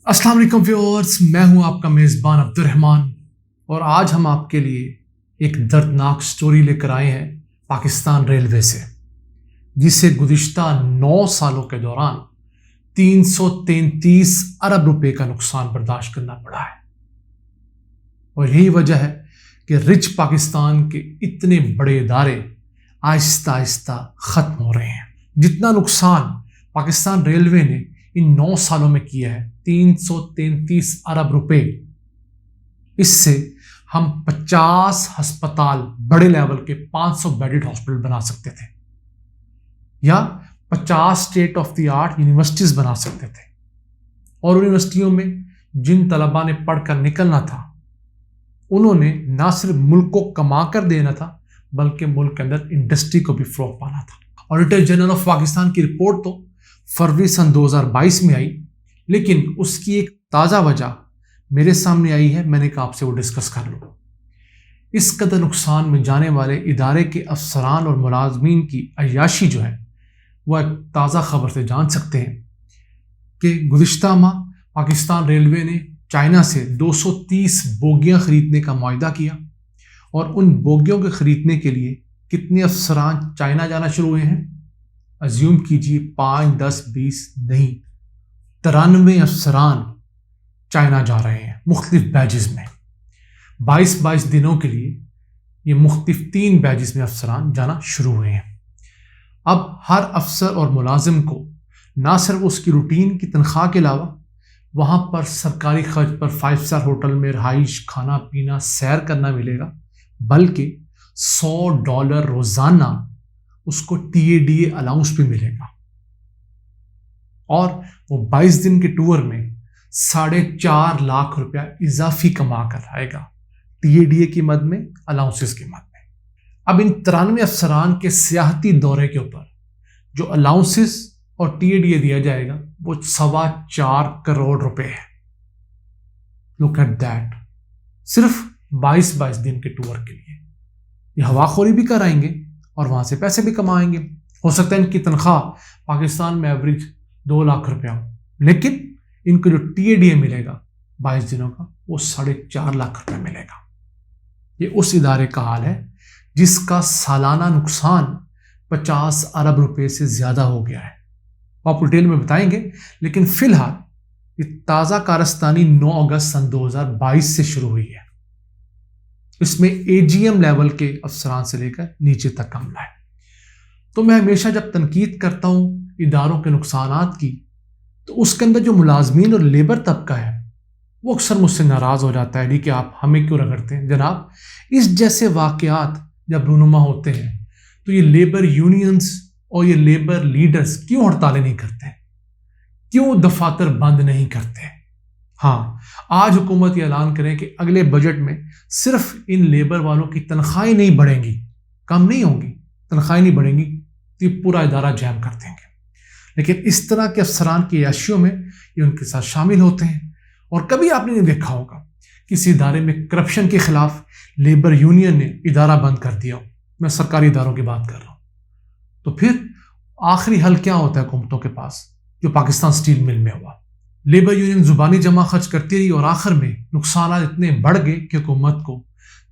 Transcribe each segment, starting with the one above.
अस्सलाम वालेकुम व्यूअर्स, मैं हूं आपका मेज़बान अब्दुर्रहमान और आज हम आपके लिए एक दर्दनाक स्टोरी लेकर आए हैं पाकिस्तान रेलवे से, जिसे गुज़िश्ता 9 सालों के दौरान 333 अरब रुपए का नुकसान बर्दाश्त करना पड़ा है। और यही वजह है कि रिच पाकिस्तान के इतने बड़े इदारे आहिस्ता आहिस्ता ख़त्म हो रहे हैं। जितना नुकसान पाकिस्तान रेलवे ने इन 9 सालों में किया है, 333 अरब रुपए, इससे हम 50 अस्पताल, बड़े लेवल के 500 बेडेड हॉस्पिटल बना सकते थे या 50 state of the art universities बना सकते थे। और यूनिवर्सिटियों में जिन तलबा ने पढ़कर निकलना था, उन्होंने ना सिर्फ मुल्क को कमा कर देना था, बल्कि मुल्क के अंदर इंडस्ट्री को भी फ्लोट पाना था। ऑडिटर जनरल ऑफ पाकिस्तान की रिपोर्ट तो फरवरी सन 2022 में आई, लेकिन उसकी एक ताज़ा वजह मेरे सामने आई है। मैंने कहा आपसे वो डिस्कस कर लो। इस कदर नुकसान में जाने वाले इदारे के अफसरान और मुलाजमीन की अय्याशी जो है, वह एक ताज़ा खबर से जान सकते हैं कि गुज़िश्ता माह पाकिस्तान रेलवे ने चाइना से 230 बोगियाँ ख़रीदने का मुआहदा किया। और उन बोगियों के ख़रीदने के लिए कितने अफसरान चाइना जाना शुरू हुए हैं? अज्यूम कीजिए 5, 10, 20 नहीं, 93 अफसरान चाइना जा रहे हैं मुख्तलिफ बैजेस में। 22 दिनों के लिए ये मुख्तलिफ 3 बैजेस में अफसरान जाना शुरू हुए हैं। अब हर अफसर और मुलाजिम को ना सिर्फ उसकी रूटीन की तनख्वाह के अलावा वहाँ पर सरकारी खर्च पर 5 स्टार होटल में रहाइश, खाना पीना, सैर करना मिलेगा, बल्कि $100 रोज़ाना उसको TADA अलाउंस भी मिलेगा। और वो 22 दिन के टूर में 4.5 लाख रुपया इजाफी कमा कर आएगा, TADA की मद में, अलाउंसेस की मद में। अब इन 93 अफसरान के सियाहती दौरे के ऊपर जो अलाउंसेस और TADA दिया जाएगा, वो 4.25 करोड़ रुपए है। लुक एट दैट, सिर्फ 22 दिन के टूर के लिए। ये हवाखोरी भी कराएंगे और वहाँ से पैसे भी कमाएंगे। हो सकता है इनकी तनख्वाह पाकिस्तान में एवरेज 2 लाख रुपया हो, लेकिन इनको जो TADA मिलेगा 22 दिनों का, वो 4.5 लाख रुपया मिलेगा। ये उस इदारे का हाल है जिसका सालाना नुकसान 50 अरब रुपए से ज़्यादा हो गया है। आप डिटेल में बताएंगे, लेकिन फ़िलहाल ये ताज़ा कारस्तानी 9 अगस्त सन 2022 से शुरू हुई है। इसमें AGM लेवल के अफसरान से लेकर नीचे तक अमला है। तो मैं हमेशा जब तनकीद करता हूँ इदारों के नुकसानात की, तो उसके अंदर जो मुलाजमीन और लेबर तबका है, वो अक्सर मुझसे नाराज़ हो जाता है कि आप हमें क्यों रगड़ते हैं। जनाब, इस जैसे वाक़यात जब रूनुमा होते हैं तो ये लेबर यूनियंस और ये लेबर लीडर्स क्यों हड़तालें नहीं करते, क्यों दफातर बंद नहीं करते? हाँ, आज हुकूमत ये ऐलान करें कि अगले बजट में सिर्फ इन लेबर वालों की तनख्वाहें नहीं बढ़ेंगी, कम नहीं होंगी, तनख्वाहें नहीं बढ़ेंगी, तो ये पूरा इदारा जैम कर देंगे। लेकिन इस तरह के अफसरान की अय्याशियों में ये उनके साथ शामिल होते हैं। और कभी आपने नहीं देखा होगा किसी इदारे में करप्शन के खिलाफ लेबर यूनियन ने इदारा बंद कर दिया हो। मैं सरकारी इदारों की बात कर रहा हूँ। तो फिर आखिरी हल क्या होता है हुकूमतों के पास? जो पाकिस्तान स्टील मिल में हुआ, लेबर यूनियन जुबानी जमा खर्च करती रही और आखिर में नुकसान इतने बढ़ गए कि हुकूमत को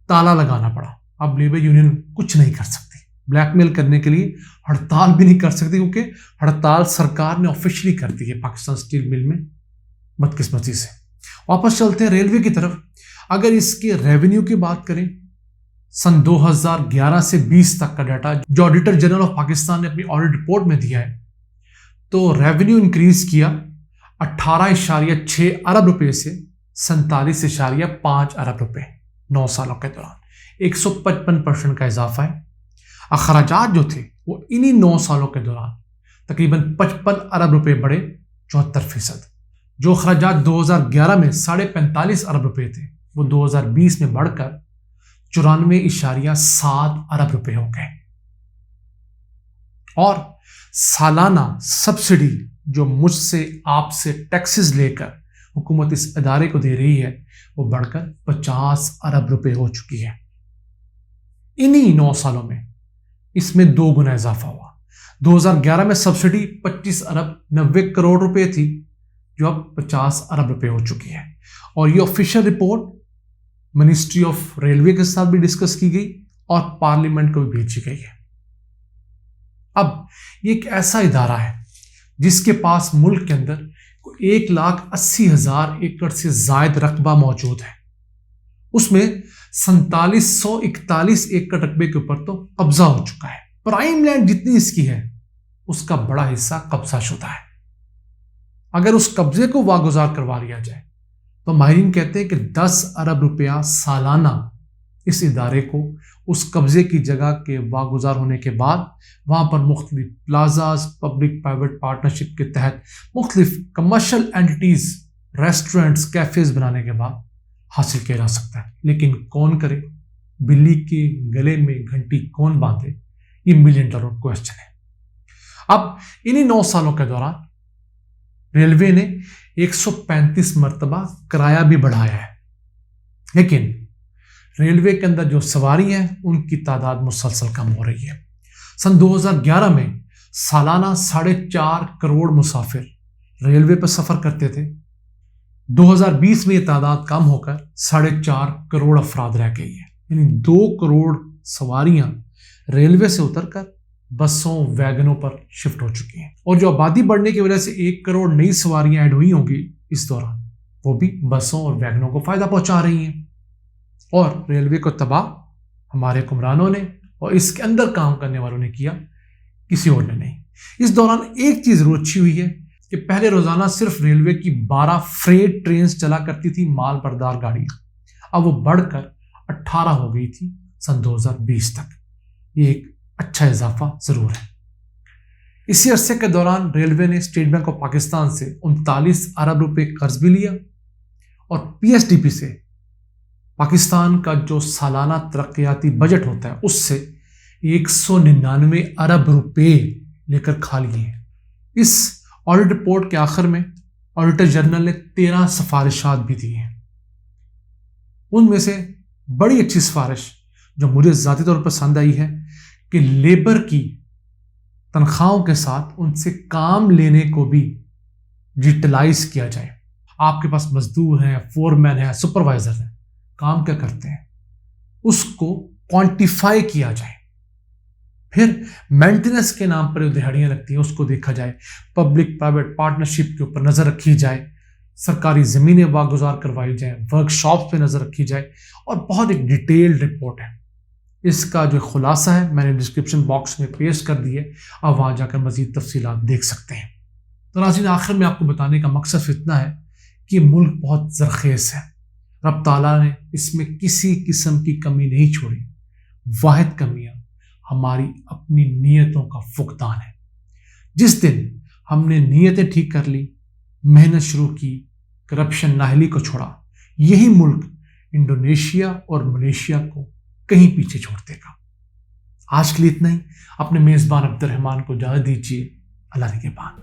ताला लगाना पड़ा। अब लेबर यूनियन कुछ नहीं कर सकती, ब्लैकमेल करने के लिए हड़ताल भी नहीं कर सकती, क्योंकि हड़ताल सरकार ने ऑफिशियली कर दी है पाकिस्तान स्टील मिल में, बदकिस्मती से। वापस चलते हैं रेलवे की तरफ। अगर इसके रेवेन्यू की बात करें, सन 2011 से 20 तक का डाटा जो ऑडिटर जनरल ऑफ पाकिस्तान ने अपनी ऑडिट रिपोर्ट में दिया है, तो रेवेन्यू इंक्रीज किया 18.6 अरब रुपए से 47.5 अरब रुपए 9 सालों के दौरान। 155% का इजाफा है। अखराजात जो थे वो इन्हीं 9 सालों के दौरान तकरीबन 55 अरब रुपए बढ़े, 74%। जो अखराजात 2011 में 45.5 अरब रुपए थे, वो 2020 में बढ़कर 94.7 अरब रुपए हो गए। और सालाना सब्सिडी जो मुझसे आपसे टैक्सेस लेकर हुकूमत इस अदारे को दे रही है, वो बढ़कर 50 अरब रुपए हो चुकी है। इन्हीं 9 सालों में इसमें 2 गुना इजाफा हुआ। 2011 में सब्सिडी 25 अरब 90 करोड़ रुपए थी, جو اب 50 ارب روپے ہو چکی ہے. اور یہ official report ministry of railway کے ساتھ بھی ڈسکس کی گئی اور پارلیمنٹ کو بھی بھیجی گئی ہے. اب یہ ایک ایسا ادارہ ہے جس کے پاس ملک کے اندر 1,80,000 ایکڑ سے زائد رقبہ موجود ہے. اس میں 4741 ایکڑ رقبے کے اوپر تو قبضہ ہو چکا ہے. پرائم لینڈ جتنی اس کی ہے اس کا بڑا حصہ قبضہ شدہ ہے. اگر اس قبضے کو واگزار کروا لیا جائے تو ماہرین کہتے ہیں کہ 10 ارب روپیہ سالانہ اس ادارے کو اس قبضے کی جگہ کے واگزار ہونے کے بعد وہاں پر مختلف پلازاز پبلک پرائیویٹ پارٹنرشپ کے تحت مختلف کمرشل اینٹیز ریسٹورنٹس کیفیز بنانے کے بعد حاصل کیا جا سکتا ہے. لیکن کون کرے؟ بلی کے گلے میں گھنٹی کون باندھے؟ یہ $1 ملین کوسچن ہے. اب انہی 9 سالوں کے دوران ریلوے نے 135 مرتبہ کرایہ بھی بڑھایا ہے، لیکن ریلوے کے اندر جو سواری ہیں ان کی تعداد مسلسل کم ہو رہی ہے. سن 2011 میں سالانہ 4.5 کروڑ مسافر ریلوے پر سفر کرتے تھے. 2020 میں یہ تعداد کم ہو کر 4.5 کروڑ افراد رہ گئی ہے. یعنی 2 کروڑ سواریاں ریلوے سے اتر کر بسوں ویگنوں پر شفٹ ہو چکی ہیں. اور جو آبادی بڑھنے کی وجہ سے 1 کروڑ نئی سواریاں ایڈ ہوئی ہوں گی اس دوران، وہ بھی بسوں اور ویگنوں کو فائدہ پہنچا رہی ہیں. اور ریلوے کو تباہ ہمارے حکمرانوں نے اور اس کے اندر کام کرنے والوں نے کیا، کسی اور نے نہیں. اس دوران ایک چیز ضرور اچھی ہوئی ہے کہ پہلے روزانہ صرف ریلوے کی 12 فریٹ ٹرینز چلا کرتی تھی، مال بردار گاڑیاں. اب وہ بڑھ کر 18 ہو گئی تھی سن 2020 تک. یہ ایک اچھا اضافہ ضرور ہے. اسی عرصے کے دوران ریلوے نے اسٹیٹ بینک آف پاکستان سے 39 ارب روپے قرض بھی لیا اور پی ایس ڈی پی سے پاکستان کا جو سالانہ ترقیاتی بجٹ ہوتا ہے اس سے 199 ارب روپے لے کر کھا لیے ہیں. اس آڈٹ رپورٹ کے آخر میں آڈیٹر جنرل نے 13 سفارشات بھی دی ہیں. ان میں سے بڑی اچھی سفارش جو مجھے ذاتی طور پر پسند آئی ہے کہ لیبر کی تنخواہوں کے ساتھ ان سے کام لینے کو بھی ڈیجیٹلائز کیا جائے. آپ کے پاس مزدور ہیں، فورمین ہیں، سپروائزر ہیں، کام کیا کرتے ہیں اس کو کوانٹیفائی کیا جائے. پھر مینٹیننس کے نام پر جو دہاڑیاں لگتی ہیں اس کو دیکھا جائے. پبلک پرائیویٹ پارٹنرشپ کے اوپر نظر رکھی جائے. سرکاری زمینیں واگزار کروائی جائیں. ورک شاپ پہ نظر رکھی جائے. اور بہت ایک ڈیٹیلڈ رپورٹ ہے. اس کا جو خلاصہ ہے میں نے ڈسکرپشن باکس میں پیسٹ کر دی ہے، آپ وہاں جا کر مزید تفصیلات دیکھ سکتے ہیں. تو ناظرین، آخر میں آپ کو بتانے کا مقصد اتنا ہے کہ ملک بہت زرخیز ہے. رب تعالیٰ نے اس میں کسی قسم کی کمی نہیں چھوڑی. واحد کمیاں ہماری اپنی نیتوں کا فقدان ہے. جس دن ہم نے نیتیں ٹھیک کر لی، محنت شروع کی، کرپشن نااہلی کو چھوڑا، یہی ملک انڈونیشیا اور ملیشیا کو کہیں پیچھے چھوڑ دے گا. آج کے لیے اتنا ہی. اپنے میزبان عبد الرحمان کو اجازت دیجیے. اللہ نگہبان.